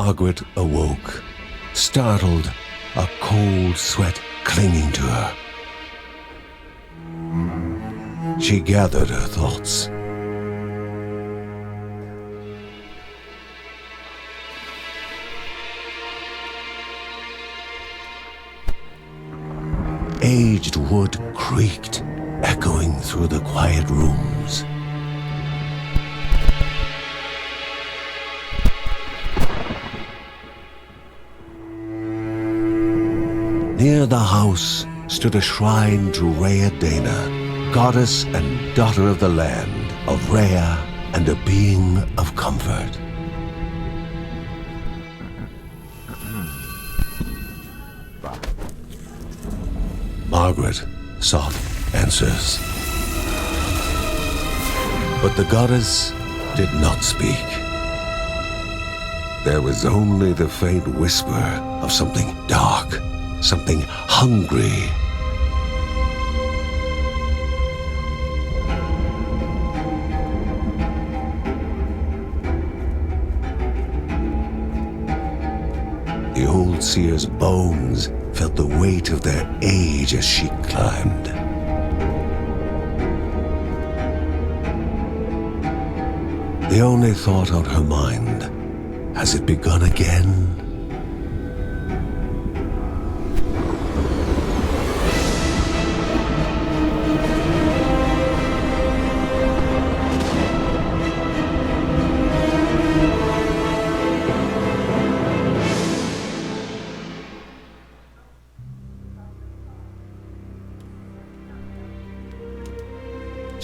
Margaret awoke, startled, a cold sweat clinging to her. She gathered her thoughts. Aged wood creaked, echoing through the quiet rooms. Near the house stood a shrine to Rhea Dana, goddess and daughter of the land, of Rhea and a being of comfort. Margaret sought answers. But the goddess did not speak. There was only the faint whisper of something dark, something hungry. The old seer's bones felt the weight of their age as she climbed. The only thought on her mind, has it begun again?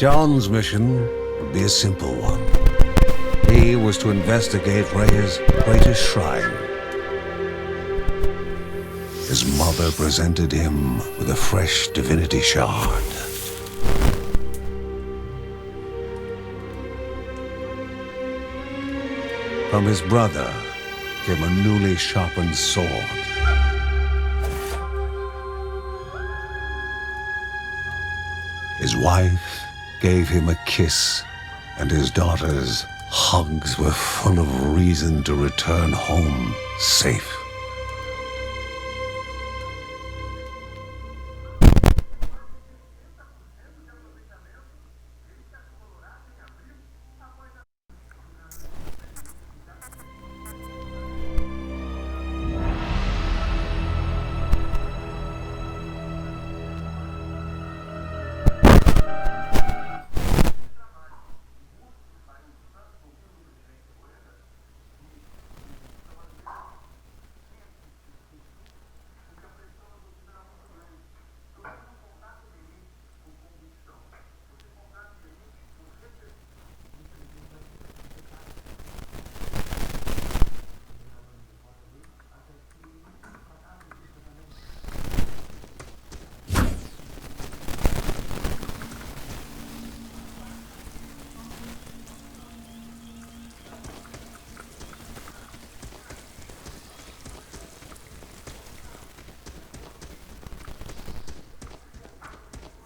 John's mission would be a simple one. He was to investigate Rhea's greatest shrine. His mother presented him with a fresh divinity shard. From his brother came a newly sharpened sword. His wife gave him a kiss, and his daughter's hugs were full of reason to return home safe.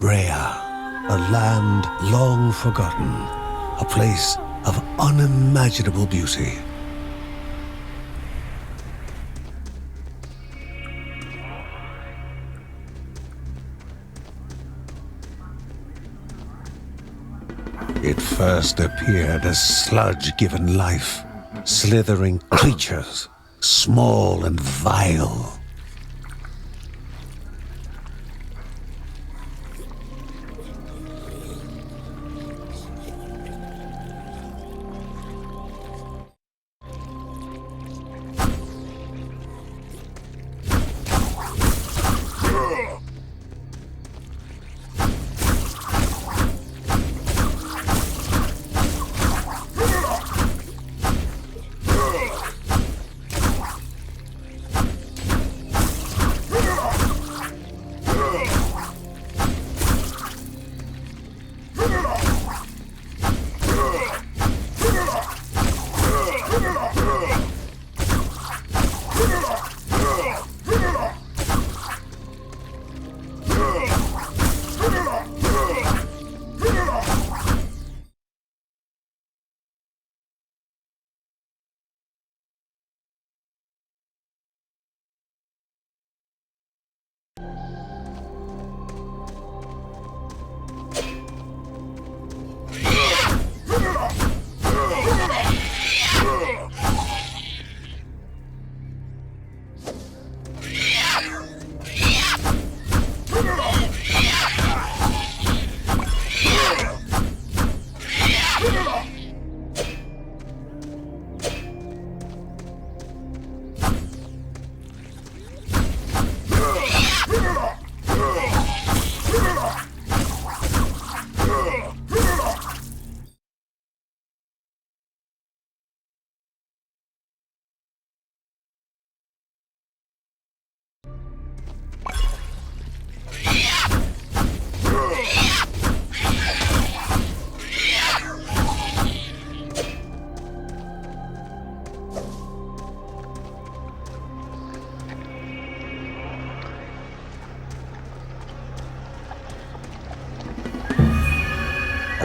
Rhea, a land long forgotten, a place of unimaginable beauty. It first appeared as sludge given life, slithering creatures, small and vile. A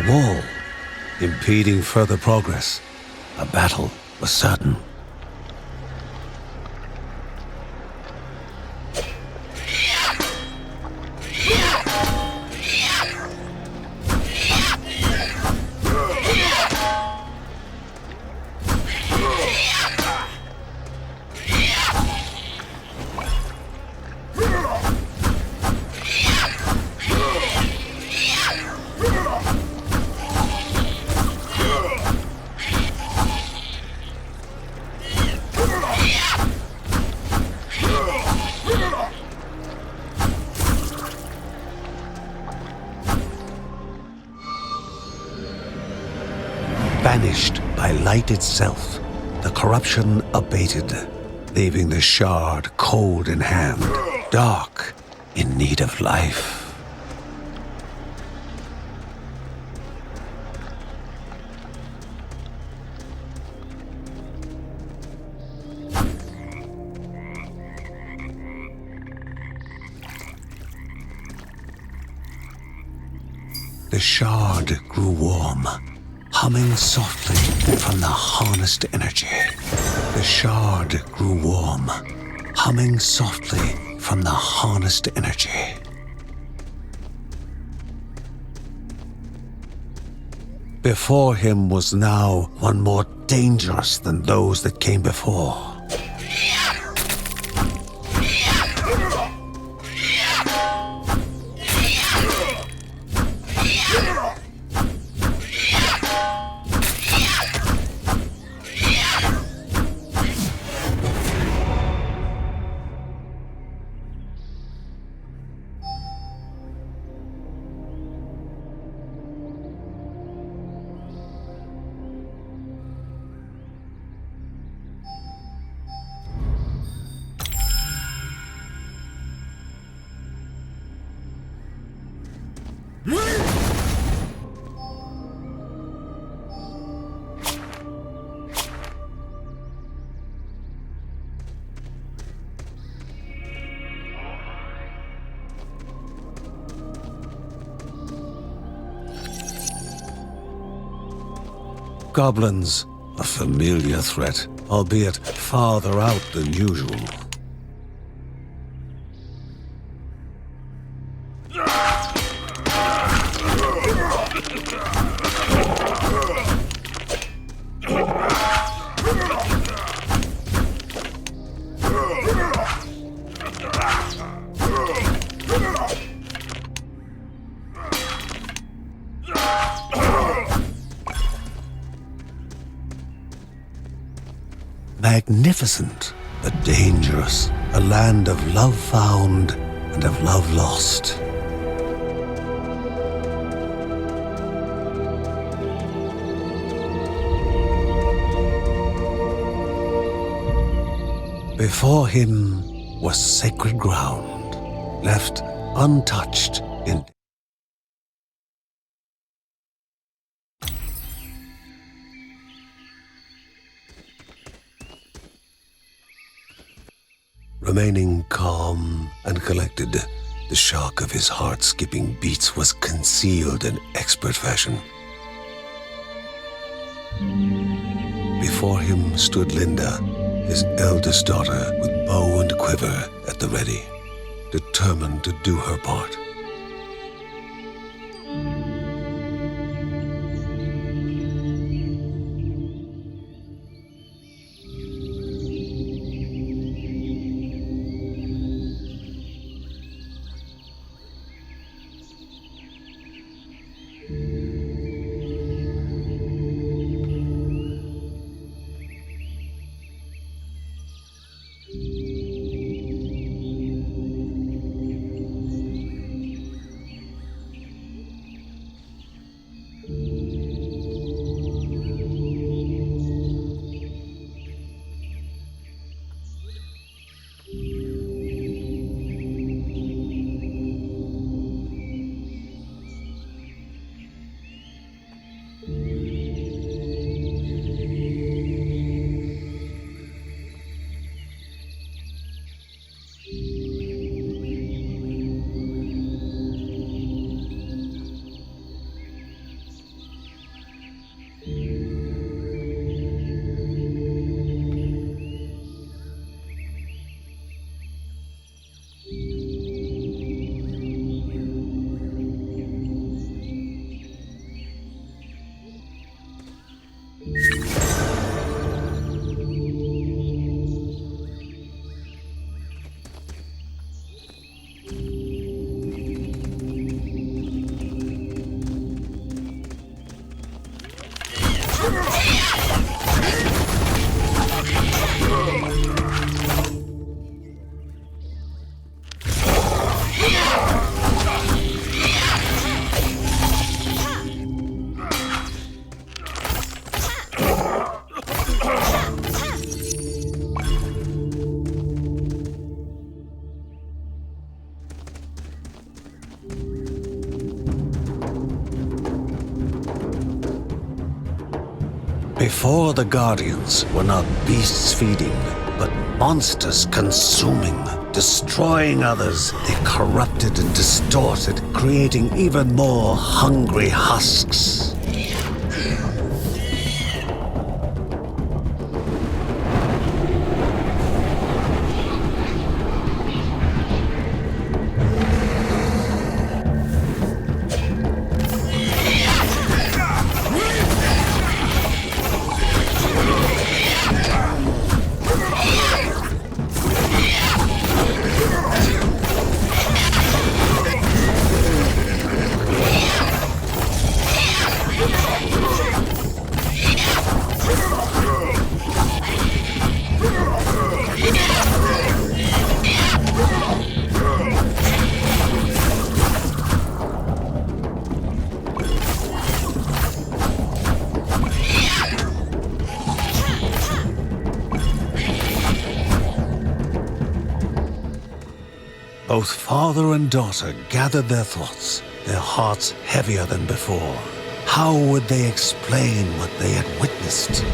wall, impeding further progress. A battle was certain. Banished by light itself, the corruption abated, leaving the shard cold in hand, dark, in need of life. The shard grew warm, humming softly from the harnessed energy. The shard grew warm, humming softly from the harnessed energy. Before him was now one more dangerous than those that came before. Goblins, a familiar threat, albeit farther out than usual. Magnificent, but dangerous, a land of love found and of love lost. Before him was sacred ground, left untouched in remaining calm and collected, the shock of his heart-skipping beats was concealed in expert fashion. Before him stood Linda, his eldest daughter, with bow and quiver at the ready. determined to do her part. Before the Guardians were not beasts feeding, but monsters consuming, destroying others. They corrupted and distorted, creating even more hungry husks. Both father and daughter gathered their thoughts, their hearts heavier than before. How would they explain what they had witnessed?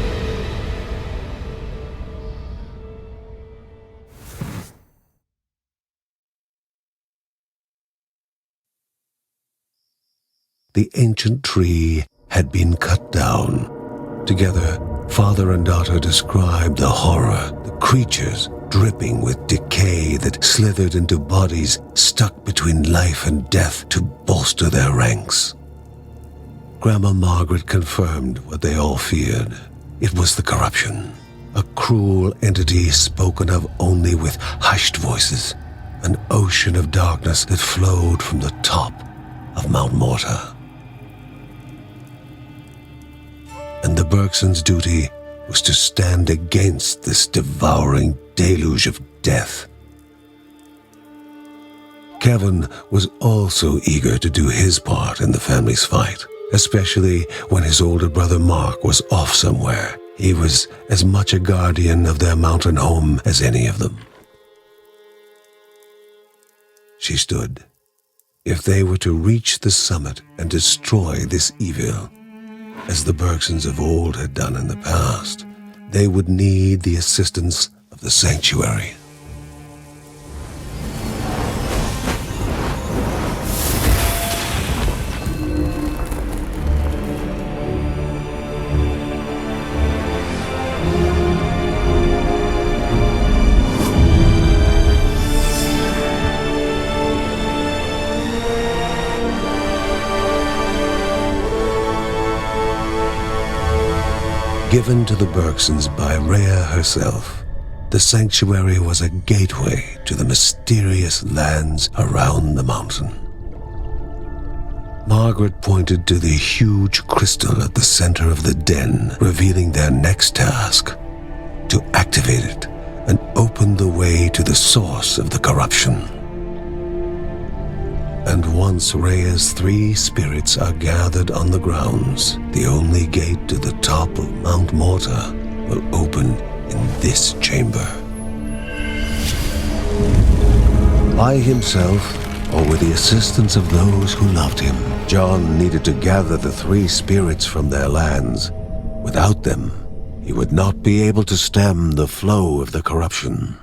The ancient tree had been cut down. Together, father and daughter described the horror, the creatures dripping with decay that slithered into bodies stuck between life and death to bolster their ranks. Grandma Margaret confirmed what they all feared. It was the corruption, a cruel entity spoken of only with hushed voices, an ocean of darkness that flowed from the top of Mount Morta. And the Bergsons' duty was to stand against this devouring deluge of death. Kevin was also eager to do his part in the family's fight, especially when his older brother Mark was off somewhere. He was as much a guardian of their mountain home as any of them. She stood. If they were to reach the summit and destroy this evil, as the Bergsons of old had done in the past, they would need the assistance of the sanctuary. Given to the Bergsons by Rhea herself, the sanctuary was a gateway to the mysterious lands around the mountain. Margaret pointed to the huge crystal at the center of the den, revealing their next task: to activate it and open the way to the source of the corruption. And once Rhea's 3 spirits are gathered on the grounds, the only gate to the top of Mount Morta will open in this chamber. By himself, or with the assistance of those who loved him, John needed to gather the 3 spirits from their lands. Without them, he would not be able to stem the flow of the corruption.